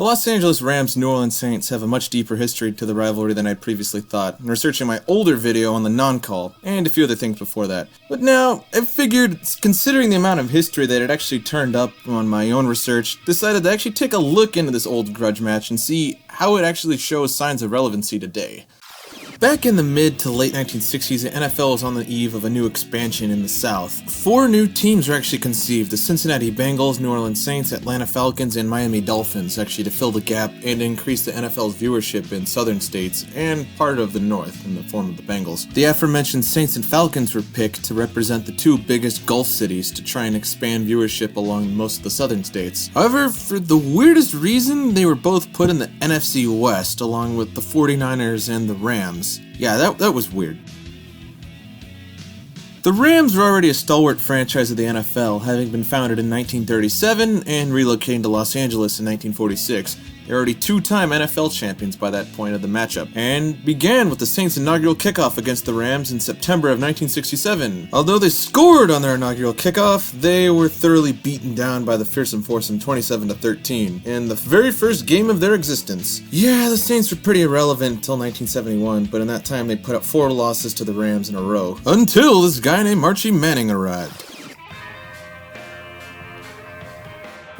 The Los Angeles Rams New Orleans Saints have a much deeper history to the rivalry than I'd previously thought, and researching my older video on the Noncall, and a few other things before that. But now, I figured, considering the amount of history that had actually turned up on my own research, decided to actually take a look into this old grudge match and see how it actually shows signs of relevancy today. Back in the mid to late 1960s, the NFL was on the eve of a new expansion in the South. 4 new teams were actually conceived: the Cincinnati Bengals, New Orleans Saints, Atlanta Falcons, and Miami Dolphins, actually to fill the gap and increase the NFL's viewership in southern states and part of the North in the form of the Bengals. The aforementioned Saints and Falcons were picked to represent the 2 biggest Gulf cities to try and expand viewership along most of the southern states. However, for the weirdest reason, they were both put in the NFC West along with the 49ers and the Rams. Yeah, that was weird. The Rams were already a stalwart franchise of the NFL, having been founded in 1937 and relocating to Los Angeles in 1946. They're already 2-time NFL champions by that point of the matchup, and began with the Saints' inaugural kickoff against the Rams in September of 1967. Although they scored on their inaugural kickoff, they were thoroughly beaten down by the fearsome foursome 27-13 in the very first game of their existence. Yeah, the Saints were pretty irrelevant until 1971, but in that time they put up 4 losses to the Rams in a row, until this guy named Archie Manning arrived.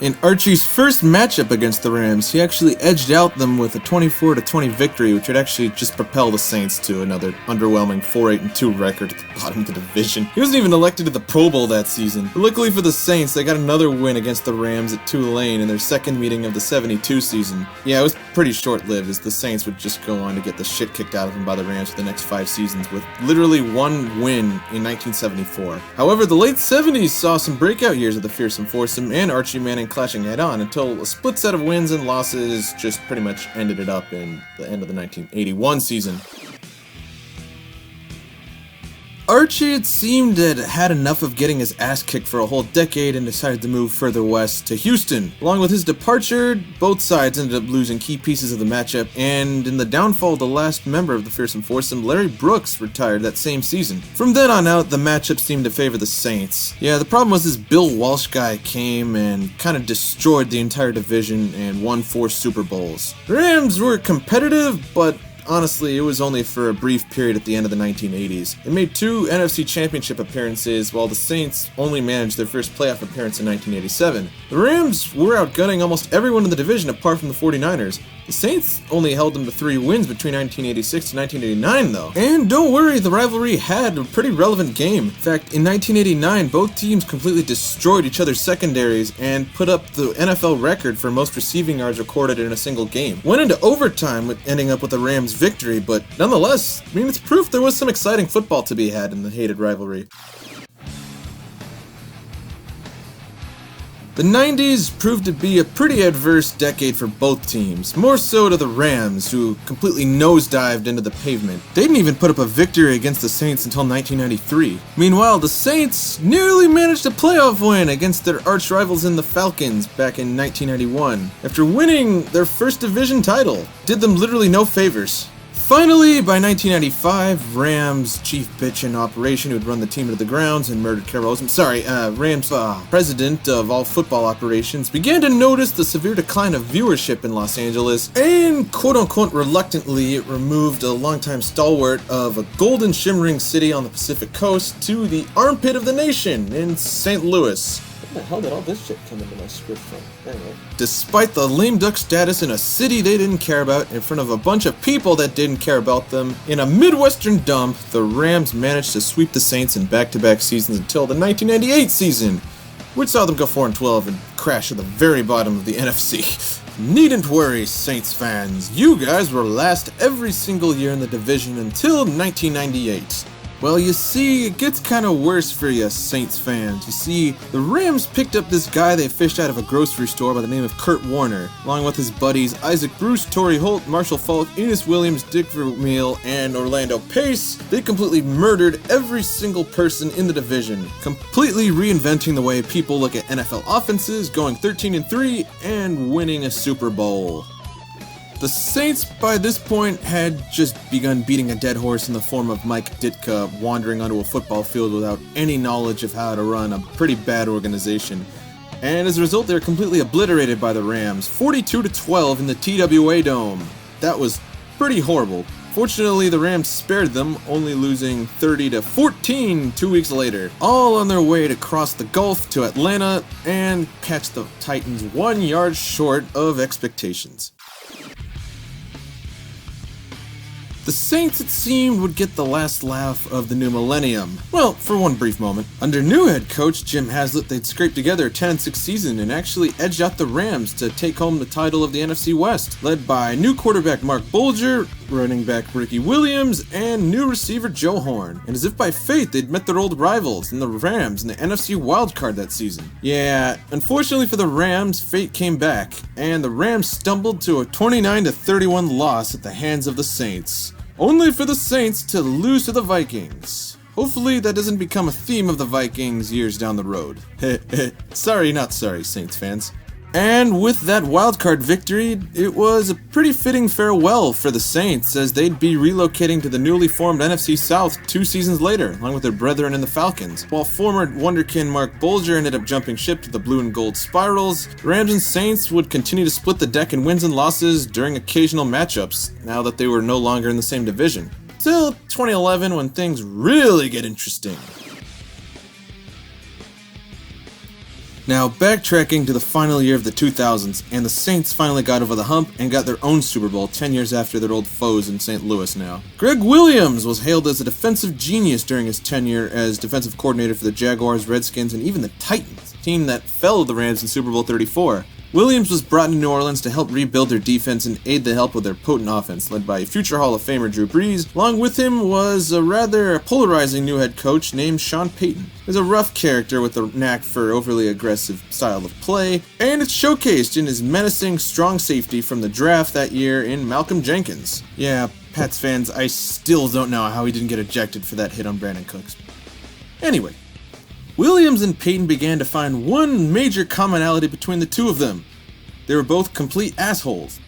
In Archie's first matchup against the Rams, he actually edged out them with a 24-20 victory, which would actually just propel the Saints to another underwhelming 4-8-2 record at the bottom of the division. He wasn't even elected to the Pro Bowl that season. But luckily for the Saints, they got another win against the Rams at Tulane in their second meeting of the 72 season. Yeah, it was pretty short-lived, as the Saints would just go on to get the shit kicked out of them by the Rams for the next 5 seasons, with literally 1 win in 1974. However, the late 70s saw some breakout years of the fearsome foursome and Archie Manning clashing head-on until a split set of wins and losses just pretty much ended it up in the end of the 1981 season. Archie, it seemed, had enough of getting his ass kicked for a whole decade and decided to move further west to Houston. Along with his departure, both sides ended up losing key pieces of the matchup, and in the downfall of the last member of the fearsome foursome, Larry Brooks retired that same season. From then on out, the matchup seemed to favor the Saints. Yeah, the problem was this Bill Walsh guy came and kind of destroyed the entire division and won 4 Super Bowls. The Rams were competitive, but honestly, it was only for a brief period at the end of the 1980s. They made 2 NFC Championship appearances, while the Saints only managed their first playoff appearance in 1987. The Rams were outgunning almost everyone in the division apart from the 49ers. The Saints only held them to 3 wins between 1986 and 1989, though. And don't worry, the rivalry had a pretty relevant game. In fact, in 1989, both teams completely destroyed each other's secondaries and put up the NFL record for most receiving yards recorded in a single game. Went into overtime, ending up with a Rams victory, but nonetheless, I mean, it's proof there was some exciting football to be had in the hated rivalry. The 90s proved to be a pretty adverse decade for both teams, more so to the Rams, who completely nosedived into the pavement. They didn't even put up a victory against the Saints until 1993. Meanwhile, the Saints nearly managed a playoff win against their arch rivals in the Falcons back in 1991, after winning their first division title. Did them literally no favors. Finally, by 1995, Rams chief bitch in operation who had run the team into the grounds and murdered Carol Rosen, Rams president of all football operations, began to notice the severe decline of viewership in Los Angeles, and quote-unquote reluctantly it removed a longtime stalwart of a golden shimmering city on the Pacific coast to the armpit of the nation in St. Louis. Where the hell did all this shit come into my script from? Anyway. Despite the lame duck status in a city they didn't care about, in front of a bunch of people that didn't care about them, in a Midwestern dump, the Rams managed to sweep the Saints in back-to-back seasons until the 1998 season, which saw them go 4-12 and crash at the very bottom of the NFC. Needn't worry, Saints fans, you guys were last every single year in the division until 1998. Well, you see, it gets kind of worse for you Saints fans. You see, the Rams picked up this guy they fished out of a grocery store by the name of Kurt Warner, along with his buddies Isaac Bruce, Torrey Holt, Marshall Falk, Enos Williams, Dick Vermeil, and Orlando Pace. They completely murdered every single person in the division, completely reinventing the way people look at NFL offenses, going 13-3, and winning a Super Bowl. The Saints, by this point, had just begun beating a dead horse in the form of Mike Ditka wandering onto a football field without any knowledge of how to run a pretty bad organization. and as a result they were completely obliterated by the Rams, 42-12 in the TWA Dome. That was pretty horrible. Fortunately, the Rams spared them, only losing 30-14 2 weeks later, all on their way to cross the Gulf to Atlanta and catch the Titans 1 yard short of expectations. The Saints, it seemed, would get the last laugh of the new millennium. Well, for one brief moment. Under new head coach Jim Haslett, they'd scraped together a 10-6 season and actually edged out the Rams to take home the title of the NFC West, led by new quarterback Mark Bulger, running back Ricky Williams, and new receiver Joe Horn. And as if by fate, they'd met their old rivals in the Rams in the NFC wildcard that season. Yeah, unfortunately for the Rams, fate came back, and the Rams stumbled to a 29-31 loss at the hands of the Saints. Only for the Saints to lose to the Vikings. Hopefully that doesn't become a theme of the Vikings years down the road. Sorry, not sorry, Saints fans. And with that wildcard victory, it was a pretty fitting farewell for the Saints, as they'd be relocating to the newly formed NFC South 2 seasons later, along with their brethren in the Falcons. While former wonderkin Mark Bulger ended up jumping ship to the Blue and Gold Spirals, the Rams and Saints would continue to split the deck in wins and losses during occasional matchups, now that they were no longer in the same division. Till 2011, when things really get interesting. Now, backtracking to the final year of the 2000s, and the Saints finally got over the hump and got their own Super Bowl 10 years after their old foes in St. Louis now. Greg Williams was hailed as a defensive genius during his tenure as defensive coordinator for the Jaguars, Redskins, and even the Titans, a team that fell to the Rams in Super Bowl 34. Williams was brought to New Orleans to help rebuild their defense and aid the help with their potent offense, led by future Hall of Famer Drew Brees. Along with him was a rather polarizing new head coach named Sean Payton. He's a rough character with a knack for overly aggressive style of play, and it's showcased in his menacing strong safety from the draft that year in Malcolm Jenkins. Yeah, Pats fans, I still don't know how he didn't get ejected for that hit on Brandon Cooks. Anyway, Williams and Payton began to find one major commonality between the two of them. They were both complete assholes.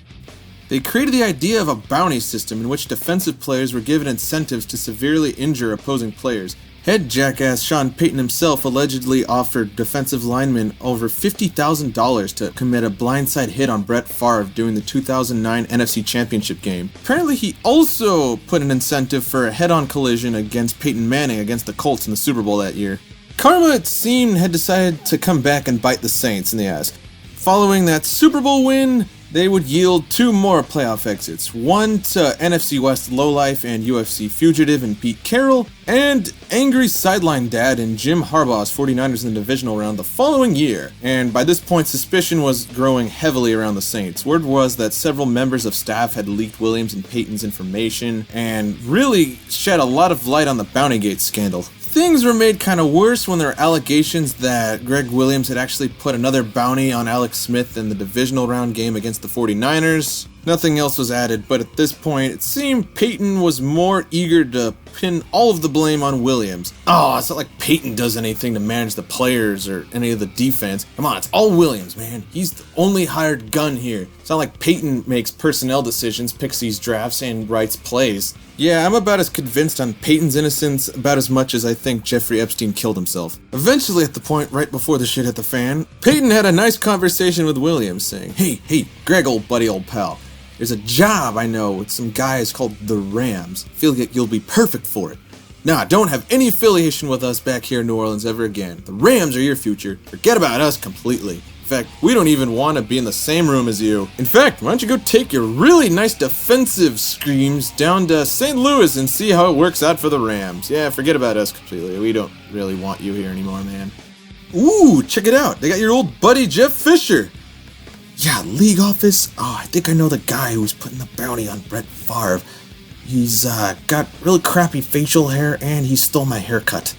They created the idea of a bounty system in which defensive players were given incentives to severely injure opposing players. Head jackass Sean Payton himself allegedly offered defensive linemen over $50,000 to commit a blindside hit on Brett Favre during the 2009 NFC Championship game. Apparently he also put an incentive for a head-on collision against Peyton Manning against the Colts in the Super Bowl that year. Karma, it seemed, had decided to come back and bite the Saints in the ass. Following that Super Bowl win, they would yield 2 more playoff exits, one to NFC West lowlife and UFC fugitive in Pete Carroll, and angry sideline dad in Jim Harbaugh's 49ers in the divisional round the following year. And by this point, suspicion was growing heavily around the Saints. Word was that several members of staff had leaked Williams and Payton's information, and really shed a lot of light on the Bountygate scandal. Things were made kind of worse when there were allegations that Greg Williams had actually put another bounty on Alex Smith in the divisional round game against the 49ers. Nothing else was added, but at this point, it seemed Payton was more eager to pin all of the blame on Williams. Oh, it's not like Payton does anything to manage the players or any of the defense. Come on, it's all Williams, man. He's the only hired gun here. It's not like Payton makes personnel decisions, picks these drafts, and writes plays. Yeah, I'm about as convinced on Payton's innocence about as much as I think Jeffrey Epstein killed himself. Eventually, at the point right before the shit hit the fan, Payton had a nice conversation with Williams saying, Hey, Greg, old buddy, old pal. There's a job I know with some guys called the Rams. Feel like you'll be perfect for it. Nah, don't have any affiliation with us back here in New Orleans ever again. The Rams are your future. Forget about us completely. In fact, we don't even want to be in the same room as you. In fact, why don't you go take your really nice defensive screams down to St. Louis and see how it works out for the Rams. Yeah, forget about us completely. We don't really want you here anymore, man. Ooh, check it out. They got your old buddy Jeff Fisher. Yeah, league office. Oh, I think I know the guy who was putting the bounty on Brett Favre. He's got really crappy facial hair and he stole my haircut.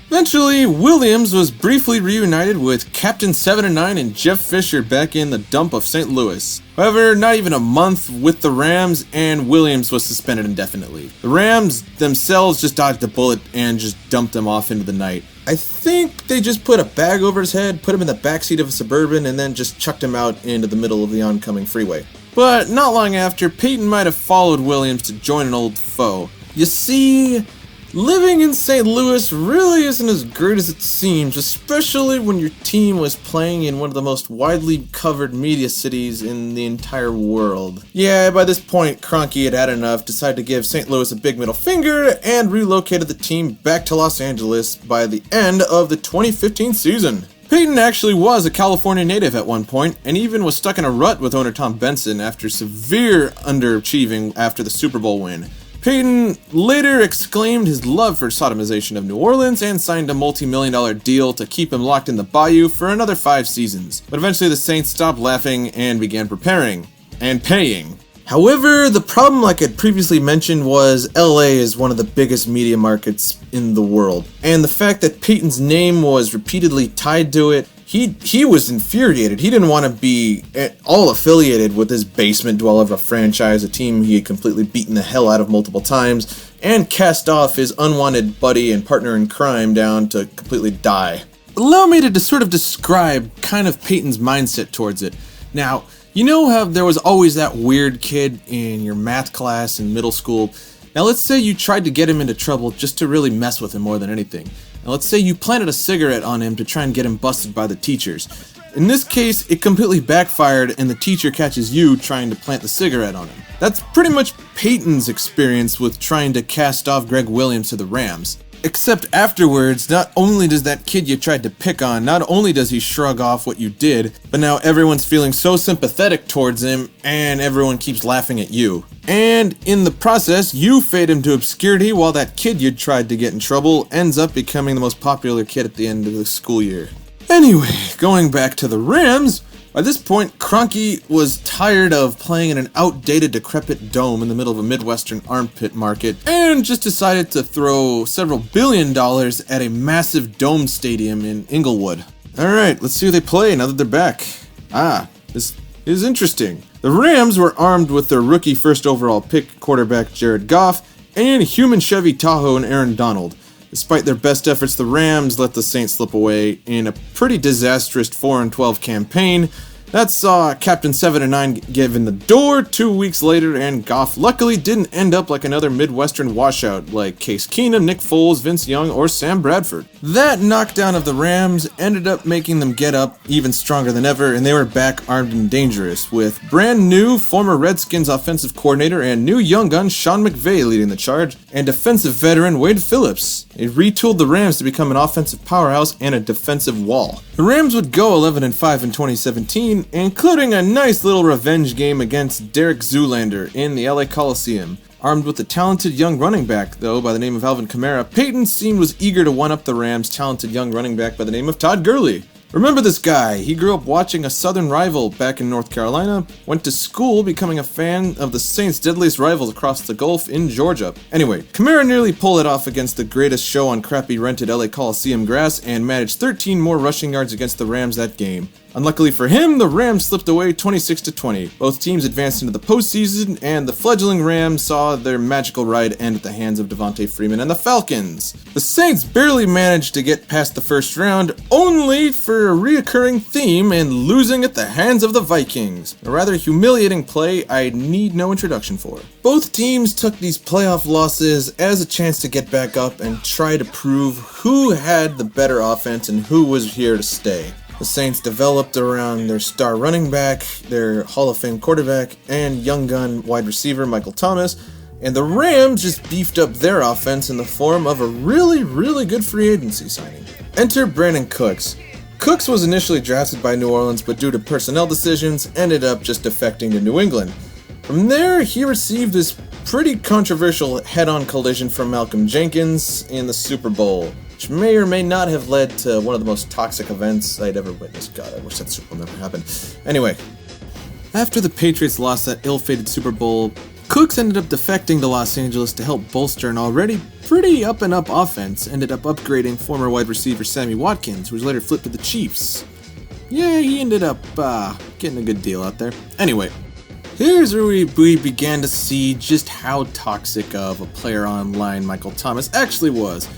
Eventually, Williams was briefly reunited with Captain 7-9 and Jeff Fisher back in the dump of St. Louis. However, not even a month with the Rams, and Williams was suspended indefinitely. The Rams themselves just dodged a bullet and just dumped him off into the night. I think they just put a bag over his head, put him in the backseat of a Suburban, and then just chucked him out into the middle of the oncoming freeway. But not long after, Payton might have followed Williams to join an old foe. You see, Living in St. Louis really isn't as great as it seems, especially when your team was playing in one of the most widely covered media cities in the entire world. Yeah, by this point, Kroenke had had enough, decided to give St. Louis a big middle finger, and relocated the team back to Los Angeles by the end of the 2015 season. Peyton actually was a California native at one point, and even was stuck in a rut with owner Tom Benson after severe underachieving after the Super Bowl win. Peyton later exclaimed his love for sodomization of New Orleans and signed a multi-million-dollar deal to keep him locked in the Bayou for another 5 seasons. But eventually the Saints stopped laughing and began preparing and paying. However, the problem, like I previously mentioned, was LA is one of the biggest media markets in the world. And the fact that Peyton's name was repeatedly tied to it, he was infuriated. He didn't want to be at all affiliated with this basement dweller of a franchise, a team he had completely beaten the hell out of multiple times, and cast off his unwanted buddy and partner in crime down to completely die. Allow me to sort of describe kind of Peyton's mindset towards it. Now, you know how there was always that weird kid in your math class in middle school? Now let's say you tried to get him into trouble just to really mess with him more than anything. Now let's say you planted a cigarette on him to try and get him busted by the teachers. In this case, it completely backfired and the teacher catches you trying to plant the cigarette on him. That's pretty much Peyton's experience with trying to cast off Greg Williams to the Rams. Except afterwards, not only does that kid you tried to pick on, not only does he shrug off what you did, but now everyone's feeling so sympathetic towards him, and everyone keeps laughing at you. And in the process, you fade him to obscurity while that kid you tried to get in trouble ends up becoming the most popular kid at the end of the school year. Anyway, going back to the Rams, by this point, Kroenke was tired of playing in an outdated, decrepit dome in the middle of a Midwestern armpit market, and just decided to throw several $billion at a massive domed stadium in Inglewood. Alright, let's see who they play now that they're back. This is interesting. The Rams were armed with their rookie first overall pick quarterback Jared Goff, and human Chevy Tahoe and Aaron Donald. Despite their best efforts, the Rams let the Saints slip away in a pretty disastrous 4-12 campaign that saw Captain 7-9 given the door 2 weeks later, and Goff luckily didn't end up like another Midwestern washout like Case Keenum, Nick Foles, Vince Young, or Sam Bradford. That knockdown of the Rams ended up making them get up even stronger than ever, and they were back armed and dangerous, with brand new former Redskins offensive coordinator and new young gun Sean McVay leading the charge, and defensive veteran Wade Phillips. It retooled the Rams to become an offensive powerhouse and a defensive wall. The Rams would go 11-5 in 2017, including a nice little revenge game against Derek Zoolander in the LA Coliseum. Armed with a talented young running back, though, by the name of Alvin Kamara, Peyton seemed was eager to one-up the Rams' talented young running back by the name of Todd Gurley. Remember this guy? He grew up watching a Southern rival back in North Carolina, went to school becoming a fan of the Saints' deadliest rivals across the Gulf in Georgia. Anyway, Kamara nearly pulled it off against the greatest show on crappy rented LA Coliseum grass and managed 13 more rushing yards against the Rams that game. Unluckily for him, the Rams slipped away 26-20. Both teams advanced into the postseason, and the fledgling Rams saw their magical ride end at the hands of Devontae Freeman and the Falcons. The Saints barely managed to get past the first round, only for a reoccurring theme in losing at the hands of the Vikings. A rather humiliating play I need no introduction for. Both teams took these playoff losses as a chance to get back up and try to prove who had the better offense and who was here to stay. The Saints developed around their star running back, their Hall of Fame quarterback, and young gun wide receiver Michael Thomas, and the Rams just beefed up their offense in the form of a really good free agency signing. Enter Brandon Cooks. Cooks was initially drafted by New Orleans, but due to personnel decisions, ended up just defecting to New England. From there, he received this pretty controversial head-on collision from Malcolm Jenkins in the Super Bowl, which may or may not have led to one of the most toxic events I'd ever witnessed. God, I wish that Super Bowl never happened. Anyway, after the Patriots lost that ill-fated Super Bowl, Cooks ended up defecting to Los Angeles to help bolster an already pretty up-and-up offense, ended up upgrading former wide receiver Sammy Watkins, who was later flipped to the Chiefs. Yeah, he ended up getting a good deal out there. Anyway, here's where we began to see just how toxic of a player online Michael Thomas actually was.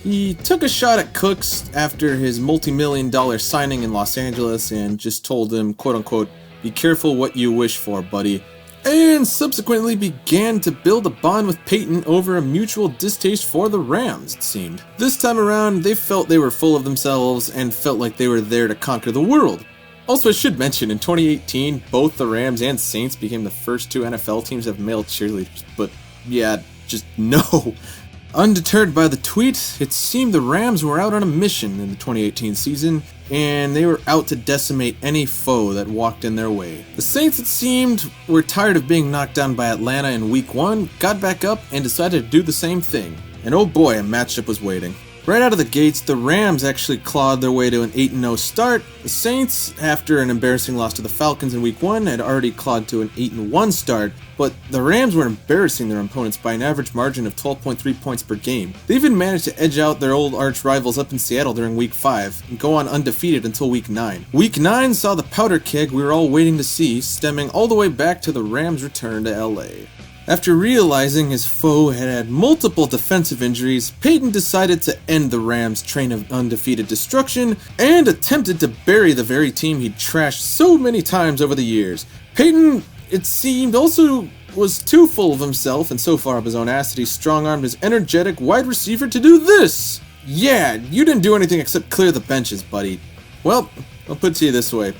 He took a shot at Cooks after his multi-million-dollar signing in Los Angeles and just told him, quote-unquote, "Be careful what you wish for, buddy. and subsequently began to build a bond with Peyton over a mutual distaste for the Rams, it seemed. This time around, they felt they were full of themselves and felt like they were there to conquer the world. Also, I should mention, in 2018, both the Rams and Saints became the first two NFL teams to have male cheerleaders, but yeah, just no. Undeterred by the tweet, it seemed the Rams were out on a mission in the 2018 season, and they were out to decimate any foe that walked in their way. The Saints, it seemed, were tired of being knocked down by Atlanta in Week 1, got back up, and decided to do the same thing. And oh boy, a matchup was waiting. Right out of the gates, the Rams actually clawed their way to an 8-0 start. The Saints, after an embarrassing loss to the Falcons in Week 1, had already clawed to an 8-1 start, but the Rams were embarrassing their opponents by an average margin of 12.3 points per game. They even managed to edge out their old arch rivals up in Seattle during Week 5 and go on undefeated until Week 9. Week 9 saw the powder keg we were all waiting to see, stemming all the way back to the Rams' return to LA. After realizing his foe had had multiple defensive injuries, Peyton decided to end the Rams' train of undefeated destruction and attempted to bury the very team he'd trashed so many times over the years. Peyton, it seemed, also was too full of himself and so far of his own ass that he strong-armed his energetic wide receiver to do this. Yeah, you didn't do anything except clear the benches, buddy. Well, I'll put it to you this way.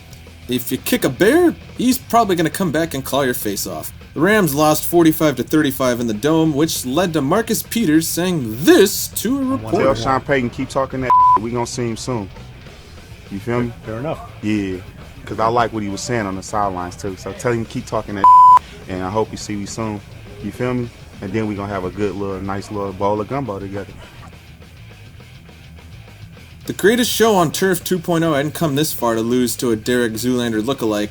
If you kick a bear, he's probably going to come back and claw your face off. The Rams lost 45-35 in the Dome, which led to Marcus Peters saying this to a reporter. Tell Sean Payton, keep talking that we gonna see him soon. You feel me? Fair enough. Yeah, because I like what he was saying on the sidelines too. So tell him to keep talking that and I hope you see me soon. You feel me? And then we gonna have a good little, nice little bowl of gumbo together. The greatest show on Turf 2.0 hadn't come this far to lose to a Derek Zoolander lookalike.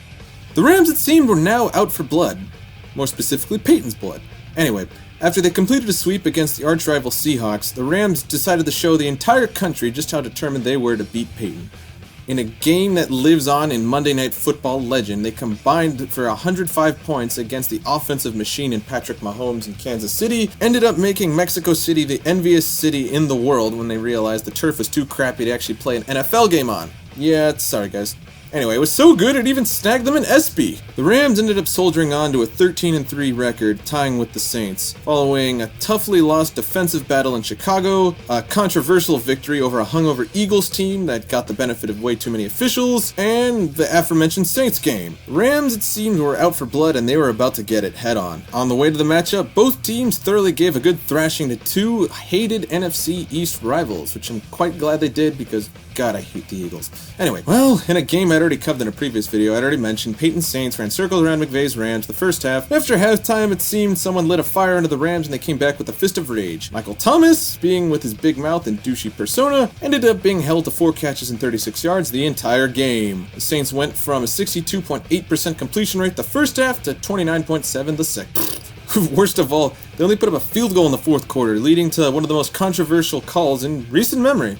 The Rams, it seemed, were now out for blood. More specifically, Peyton's blood. Anyway, after they completed a sweep against the arch-rival Seahawks, the Rams decided to show the entire country just how determined they were to beat Peyton. In a game that lives on in Monday Night Football legend, they combined for 105 points against the offensive machine in Patrick Mahomes in Kansas City, ended up making Mexico City the envious city in the world when they realized the turf was too crappy to actually play an NFL game on. Yeah, sorry guys. Anyway, it was so good it even snagged them an ESPY. The Rams ended up soldiering on to a 13-3 record, tying with the Saints, following a toughly lost defensive battle in Chicago, a controversial victory over a hungover Eagles team that got the benefit of way too many officials, and the aforementioned Saints game. The Rams, it seemed, were out for blood and they were about to get it head on. On the way to the matchup, both teams thoroughly gave a good thrashing to two hated NFC East rivals, which I'm quite glad they did because God, I hate the Eagles. Anyway, well, in a game I'd already covered in a previous video, I'd already mentioned Peyton's Saints ran circles around McVay's Rams the first half. After halftime, it seemed someone lit a fire under the Rams and they came back with a fist of rage. Michael Thomas, being with his big mouth and douchey persona, ended up being held to 4 catches and 36 yards the entire game. The Saints went from a 62.8% completion rate the first half to 29.7% the second. Worst of all, they only put up a field goal in the fourth quarter, leading to one of the most controversial calls in recent memory.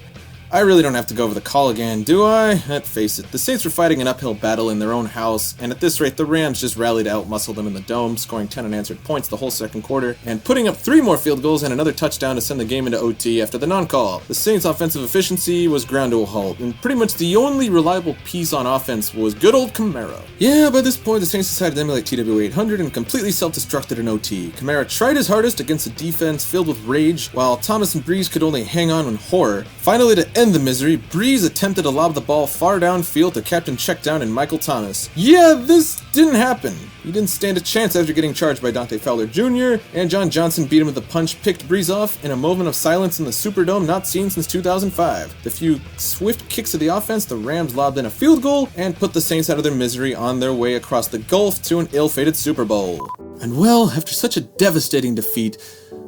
I really don't have to go over the call again, do I? Let's face it, the Saints were fighting an uphill battle in their own house, and at this rate, the Rams just rallied to outmuscle them in the Dome, scoring 10 unanswered points the whole second quarter, and putting up 3 more field goals and another touchdown to send the game into OT after the non-call. The Saints' offensive efficiency was ground to a halt, and pretty much the only reliable piece on offense was good old Kamara. Yeah, by this point, the Saints decided to emulate TW800 and completely self-destructed in OT. Kamara tried his hardest against a defense filled with rage, while Thomas and Breeze could only hang on in horror. Finally, to end the misery, Breeze attempted to lob the ball far downfield to Captain Checkdown and Michael Thomas. Yeah, this didn't happen. He didn't stand a chance after getting charged by Dante Fowler Jr., and John Johnson beat him with a punch, picked Breeze off in a moment of silence in the Superdome not seen since 2005. The few swift kicks of the offense, the Rams lobbed in a field goal and put the Saints out of their misery on their way across the gulf to an ill-fated Super Bowl. And well, after such a devastating defeat,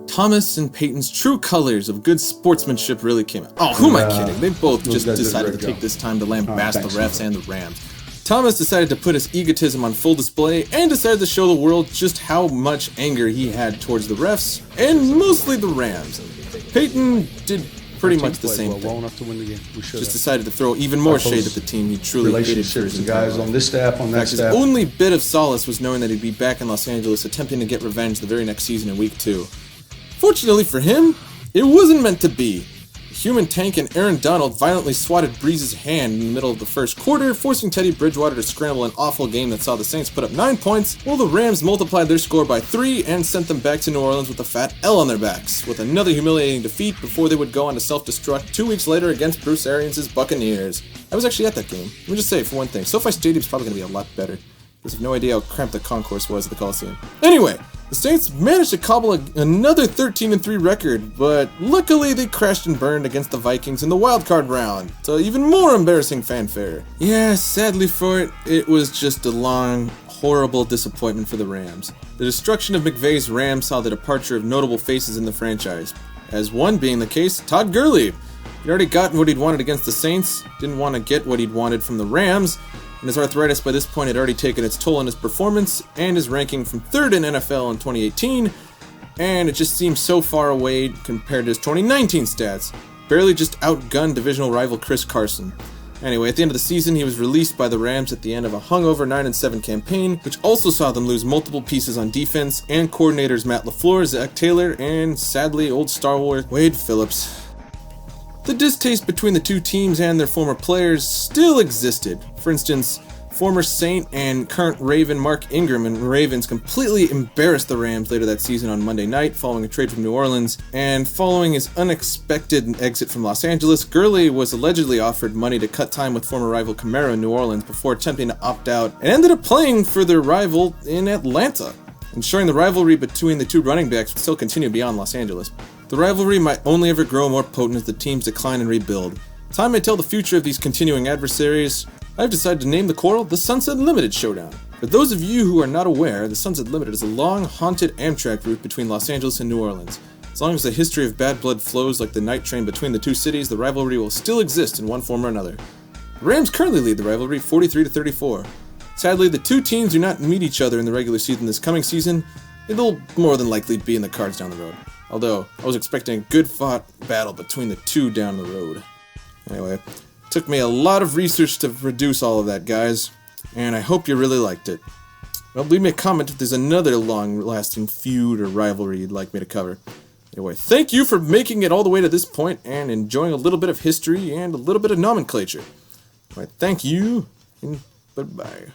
Thomas and Peyton's true colors of good sportsmanship really came out. Oh, who am I kidding? They both just decided to take this time to lambast the refs and the Rams. Thomas decided to put his egotism on full display and decided to show the world just how much anger he had towards the refs, and mostly the Rams. Peyton did pretty much the same thing. Just decided to throw even more shade at the team he truly hated for his guys on this staff, on that staff. His only bit of solace was knowing that he'd be back in Los Angeles attempting to get revenge the very next season in Week 2. Fortunately for him, it wasn't meant to be. Human Tank and Aaron Donald violently swatted Breeze's hand in the middle of the first quarter, forcing Teddy Bridgewater to scramble an awful game that saw the Saints put up 9 points, while the Rams multiplied their score by 3 and sent them back to New Orleans with a fat L on their backs, with another humiliating defeat before they would go on to self-destruct 2 weeks later against Bruce Arians' Buccaneers. I was actually at that game. Let me just say, for one thing, SoFi Stadium's probably going to be a lot better, because I have no idea how cramped the concourse was at the Coliseum. Anyway, the Saints managed to cobble another 13-3 record, but luckily they crashed and burned against the Vikings in the wildcard round, to even more embarrassing fanfare. Yeah, sadly for it, it was just a long, horrible disappointment for the Rams. The destruction of McVay's Rams saw the departure of notable faces in the franchise, as one being the case, Todd Gurley. He'd already gotten what he'd wanted against the Saints, didn't want to get what he'd wanted from the Rams, and his arthritis by this point had already taken its toll on his performance and his ranking from 3rd in NFL in 2018, and it just seemed so far away compared to his 2019 stats. Barely just outgunned divisional rival Chris Carson. Anyway, at the end of the season, he was released by the Rams at the end of a hungover 9-7 campaign, which also saw them lose multiple pieces on defense, and coordinators Matt LaFleur, Zach Taylor, and sadly old stalwart Wade Phillips. The distaste between the two teams and their former players still existed. For instance, former Saint and current Raven Mark Ingram and Ravens completely embarrassed the Rams later that season on Monday night following a trade from New Orleans, and following his unexpected exit from Los Angeles, Gurley was allegedly offered money to cut time with former rival Camaro in New Orleans before attempting to opt out, and ended up playing for their rival in Atlanta, ensuring the rivalry between the two running backs would still continue beyond Los Angeles. The rivalry might only ever grow more potent as the teams decline and rebuild. Time may tell the future of these continuing adversaries. I've decided to name the quarrel the Sunset Limited Showdown. For those of you who are not aware, the Sunset Limited is a long, haunted Amtrak route between Los Angeles and New Orleans. As long as the history of bad blood flows like the night train between the two cities, the rivalry will still exist in one form or another. The Rams currently lead the rivalry 43-34. Sadly, the two teams do not meet each other in the regular season this coming season. It'll more than likely be in the cards down the road. Although, I was expecting a good-fought battle between the two down the road. Anyway, it took me a lot of research to produce all of that, guys, and I hope you really liked it. Well, leave me a comment if there's another long-lasting feud or rivalry you'd like me to cover. Anyway, thank you for making it all the way to this point and enjoying a little bit of history and a little bit of nomenclature. Alright, thank you, and bye-bye.